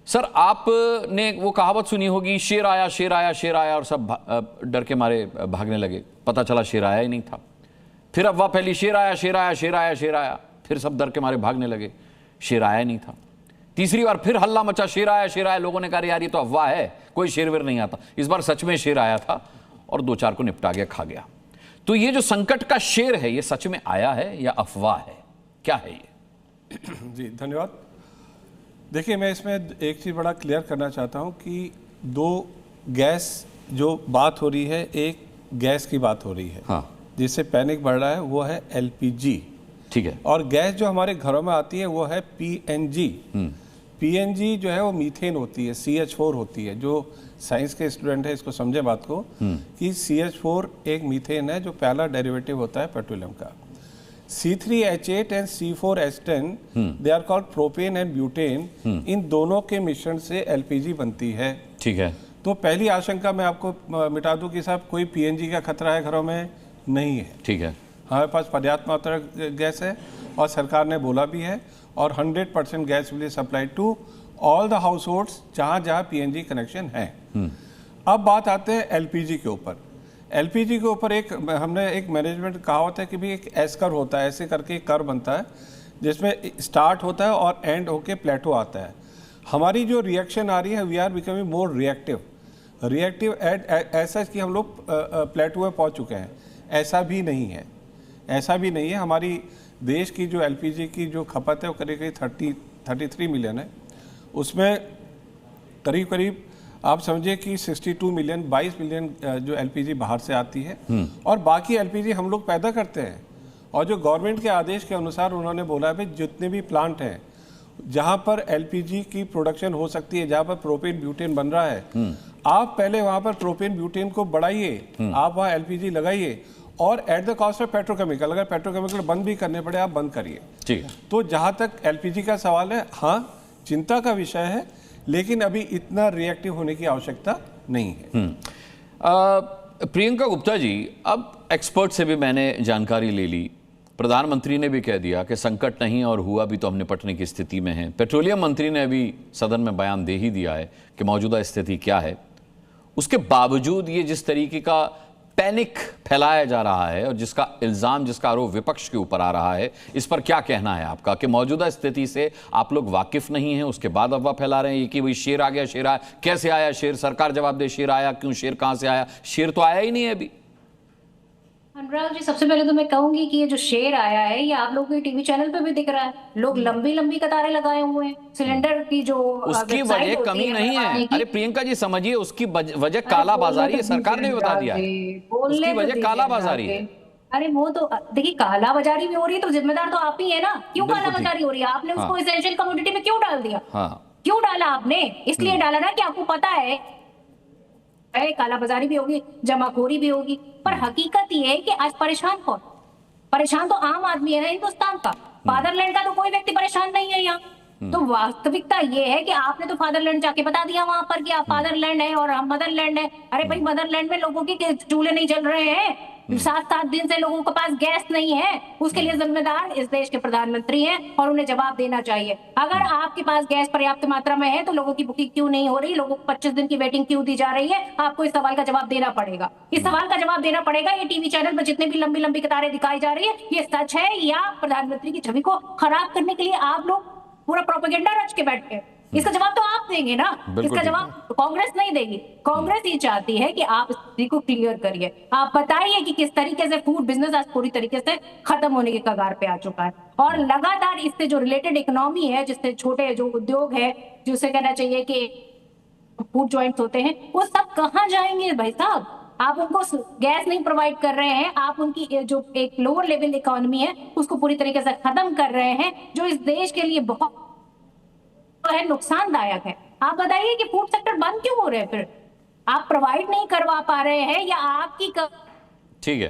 Sir आपने वो कहावत सुनी होगी, शेर आया शेर आया शेर आया, और सब डर के मारे भागने लगे। पता चला शेर आया ही नहीं था। फिर अफवाह फैली, शेर आया शेर आया शेर आया शेर आया, फिर सब डर के मारे भागने लगे, शेर आया नहीं था। तीसरी बार फिर हल्ला मचा, शेर आया शेर आया। लोगों ने कहा यार ये तो अफवाह है, कोई शेर वेर नहीं आता। इस बार सच में शेर आया था और 2-4 को निपटा गया, खा गया। तो ये जो संकट का शेर है, ये सच में आया है या अफवाह है, क्या है ये? जी धन्यवाद। देखिए, मैं इसमें एक चीज़ बड़ा क्लियर करना चाहता हूं कि दो गैस जो बात हो रही है, एक गैस की बात हो रही है, हाँ, जिससे पैनिक बढ़ रहा है, वो है एलपीजी। ठीक है। और गैस जो हमारे घरों में आती है वो है पीएनजी। पीएनजी जो है वो मीथेन होती है, CH4 होती है। जो साइंस के स्टूडेंट है इसको समझे बात को कि CH4 एक मीथेन है जो पहला डेरिवेटिव होता है पेट्रोलियम का। C3H8 and C4H10 they are called propane and butane. इन दोनों के मिश्रण से एलपीजी बनती है। ठीक है। तो पहली आशंका मैं आपको मिटा दूं कि साहब कोई पीएनजी का खतरा है घरों में, नहीं है। ठीक है। हमारे पास पर्याप्त मात्रा गैस है और सरकार ने बोला भी है, और 100% gas will supply to all the households जहाँ जहाँ पीएनजी कनेक्शन है। अब बात आते हैं एलपीजी के ऊपर। एलपीजी के ऊपर हमने एक मैनेजमेंट कहावत है कि भी एक एस कर्व होता है, ऐसे करके एक कर्व बनता है जिसमें स्टार्ट होता है और एंड होके प्लेटो आता है। हमारी जो रिएक्शन आ रही है, we are becoming more reactive at ऐसा कि हम लोग प्लेटो में पहुँच चुके हैं। ऐसा भी नहीं है, ऐसा भी नहीं है। हमारी देश की जो एलपीजी की जो खपत है वो करीब 33 मिलियन है। उसमें करीब करीब आप समझिए कि 22 मिलियन जो एलपीजी बाहर से आती है, और बाकी एलपीजी हम लोग पैदा करते हैं। और जो गवर्नमेंट के आदेश के अनुसार उन्होंने बोला है जितने भी प्लांट हैं जहां पर एलपीजी की प्रोडक्शन हो सकती है, जहां पर प्रोपेन ब्यूटेन बन रहा है, आप पहले वहां पर प्रोपेन ब्यूटेन को बढ़ाइए, आप वहां एलपीजी लगाइए, और at the cost of petrochemical. अगर पेट्रोकेमिकल बंद भी करने पड़े, आप बंद करिए। ठीक है। तो जहां तक एलपीजी का सवाल है, हाँ चिंता का विषय है, लेकिन अभी इतना रिएक्टिव होने की आवश्यकता नहीं है। प्रियंका गुप्ता जी, अब एक्सपर्ट से भी मैंने जानकारी ले ली, प्रधानमंत्री ने भी कह दिया कि संकट नहीं और हुआ भी तो हम निपटने की स्थिति में हैं। पेट्रोलियम मंत्री ने अभी सदन में बयान दे ही दिया है कि मौजूदा स्थिति क्या है। उसके बावजूद ये जिस तरीके का पैनिक फैलाया जा रहा है और जिसका इल्जाम, जिसका आरोप विपक्ष के ऊपर आ रहा है, इस पर क्या कहना है आपका कि मौजूदा स्थिति से आप लोग वाकिफ नहीं हैं, उसके बाद अफवाह फैला रहे हैं कि भाई शेर आ गया, शेर आया, कैसे आया शेर? सरकार जवाब दे, शेर आया क्यों, शेर कहां से आया? शेर तो आया ही नहीं है अभी। अनुराग जी, सबसे पहले तो मैं कहूंगी कि ये जो शेर आया है ये आप लोगों के टीवी चैनल पे भी दिख रहा है। लोग लंबी लंबी कतारें लगाए हुए हैं सिलेंडर की। जो उसकी वजह कमी नहीं है। अरे प्रियंका जी समझिए, उसकी वजह काला बाजारी है। सरकार ने भी बता दिया है उसकी वजह काला बाजारी है। अरे वो तो देखिए, काला बाजारी भी हो रही है तो जिम्मेदार तो आप ही है ना। क्यों काला बाजारी हो रही है? आपने उसको एसेंशियल कमोडिटी में क्यों डाल दिया? क्यों डाला आपने? इसलिए डाला ना कि आपको पता है काला बाजारी भी होगी, जमाखोरी भी होगी। पर हकीकत ये है कि आज परेशान कौन? परेशान तो आम आदमी है ना हिंदुस्तान का। फादरलैंड का तो कोई व्यक्ति परेशान नहीं है यहाँ। तो वास्तविकता ये है कि आपने तो फादरलैंड जाके बता दिया वहां पर कि आप फादरलैंड है और हम मदरलैंड है। अरे भाई, मदरलैंड में लोगों के चूल्हे नहीं जल रहे हैं, 7-7 दिन से लोगों के पास गैस नहीं है। उसके लिए जिम्मेदार इस देश के प्रधानमंत्री हैं और उन्हें जवाब देना चाहिए। अगर आपके पास गैस पर्याप्त मात्रा में है तो लोगों की बुकिंग क्यों नहीं हो रही? लोगों को 25 दिन की वेटिंग क्यों दी जा रही है? आपको इस सवाल का जवाब देना पड़ेगा। इस सवाल का जवाब देना पड़ेगा। ये टीवी चैनल पर जितने भी लंबी लंबी कतारें दिखाई जा रही है, ये सच है या प्रधानमंत्री की छवि को खराब करने के लिए आप लोग पूरा प्रोपेगेंडा रच के बैठे हैं? इसका जवाब तो आप देंगे ना। इसका जवाब कांग्रेस नहीं देगी। कांग्रेस ये चाहती है कि आप इस स्थिति को क्लियर करिए। आप बताइए कि किस तरीके से फूड बिजनेस आज पूरी तरीके से खत्म होने के कगार पे आ चुका है, और लगातार इससे जो रिलेटेड इकोनॉमी है, जिससे छोटे जो उद्योग है, जिसे कहना चाहिए कि फूड जॉइंट्स होते हैं, वो सब कहाँ जाएंगे भाई साहब? आप उनको गैस नहीं प्रोवाइड कर रहे हैं। आप उनकी जो एक लोअर लेवल इकोनॉमी है उसको पूरी तरीके से खत्म कर रहे हैं, जो इस देश के लिए बहुत है नुकसानदायक है। आप बताइए कि फूड सेक्टर बंद क्यों हो रहे हैं? फिर आप प्रोवाइड नहीं करवा पा रहे हैं या आपकी ठीक है।